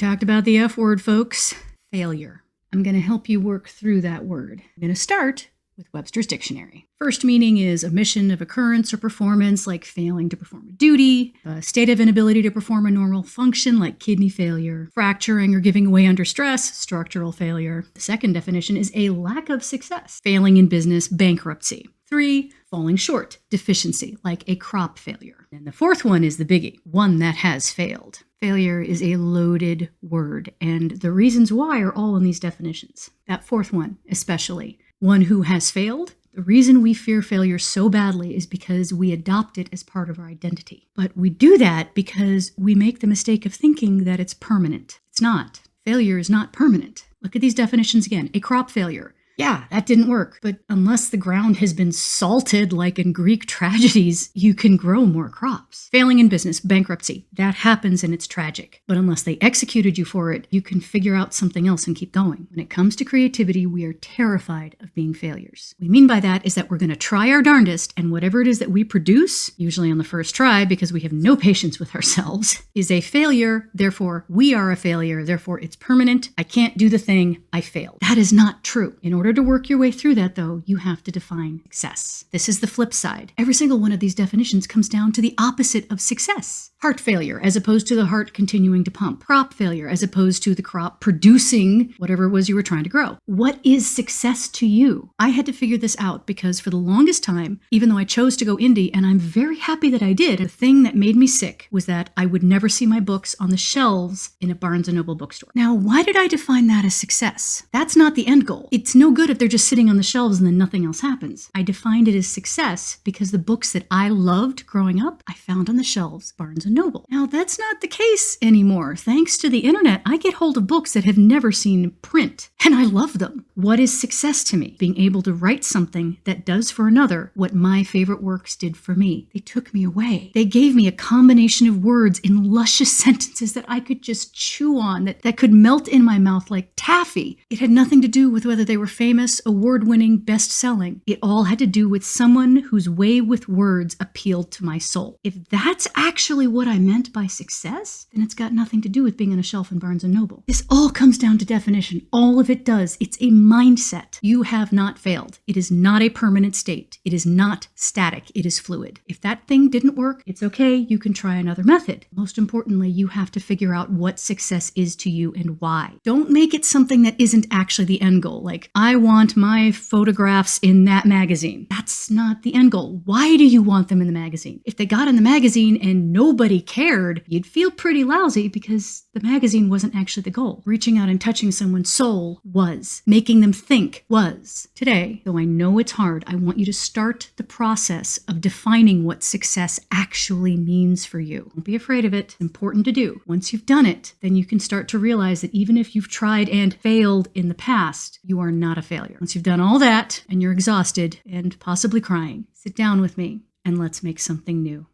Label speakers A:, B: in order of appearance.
A: talked about the F word, folks. Failure. I'm going to help you work through that word. I'm going to start with Webster's Dictionary. First meaning is omission of occurrence or performance, like failing to perform a duty, a state of inability to perform a normal function, like kidney failure, fracturing or giving way under stress, structural failure. The second definition is a lack of success, failing in business, bankruptcy. 3, falling short, deficiency, like a crop failure. And the fourth one is the biggie, one that has failed. Failure is a loaded word, and the reasons why are all in these definitions. That fourth one, especially. One who has failed. The reason we fear failure so badly is because we adopt it as part of our identity. But we do that because we make the mistake of thinking that it's permanent. It's not. Failure is not permanent. Look at these definitions again. A crop failure. Yeah, that didn't work. But unless the ground has been salted like in Greek tragedies, you can grow more crops. Failing in business, bankruptcy, that happens and it's tragic. But unless they executed you for it, you can figure out something else and keep going. When it comes to creativity, we are terrified of being failures. What we mean by that is that we're going to try our darndest, and whatever it is that we produce, usually on the first try because we have no patience with ourselves, is a failure. Therefore, we are a failure. Therefore, it's permanent. I can't do the thing. I failed. That is not true. In order to work your way through that, though, you have to define success. This is the flip side. Every single one of these definitions comes down to the opposite of success. Heart failure, as opposed to the heart continuing to pump. Crop failure, as opposed to the crop producing whatever it was you were trying to grow. What is success to you? I had to figure this out because for the longest time, even though I chose to go indie, and I'm very happy that I did, the thing that made me sick was that I would never see my books on the shelves in a Barnes & Noble bookstore. Now, why did I define that as success? That's not the end goal. It's no good if they're just sitting on the shelves and then nothing else happens. I defined it as success because the books that I loved growing up, I found on the shelves, Barnes & Noble. Now, that's not the case anymore. Thanks to the internet, I get hold of books that have never seen print, and I love them. What is success to me? Being able to write something that does for another what my favorite works did for me. They took me away. They gave me a combination of words in luscious sentences that I could just chew on, that could melt in my mouth like taffy. It had nothing to do with whether they were famous, award-winning, best-selling. It all had to do with someone whose way with words appealed to my soul. If that's actually what I meant by success, then it's got nothing to do with being on a shelf in Barnes & Noble. This all comes down to definition. All of it does. It's a mindset. You have not failed. It is not a permanent state. It is not static. It is fluid. If that thing didn't work, it's okay. You can try another method. Most importantly, you have to figure out what success is to you and why. Don't make it something that isn't actually the end goal. Like, I want my photographs in that magazine. That's not the end goal. Why do you want them in the magazine? If they got in the magazine and nobody cared, you'd feel pretty lousy because the magazine wasn't actually the goal. Reaching out and touching someone's soul was. Making them think was. Today, though I know it's hard, I want you to start the process of defining what success actually means for you. Don't be afraid of it. It's important to do. Once you've done it, then you can start to realize that even if you've tried and failed in the past, you are not a failure. Once you've done all that and you're exhausted and possibly crying, sit down with me and let's make something new.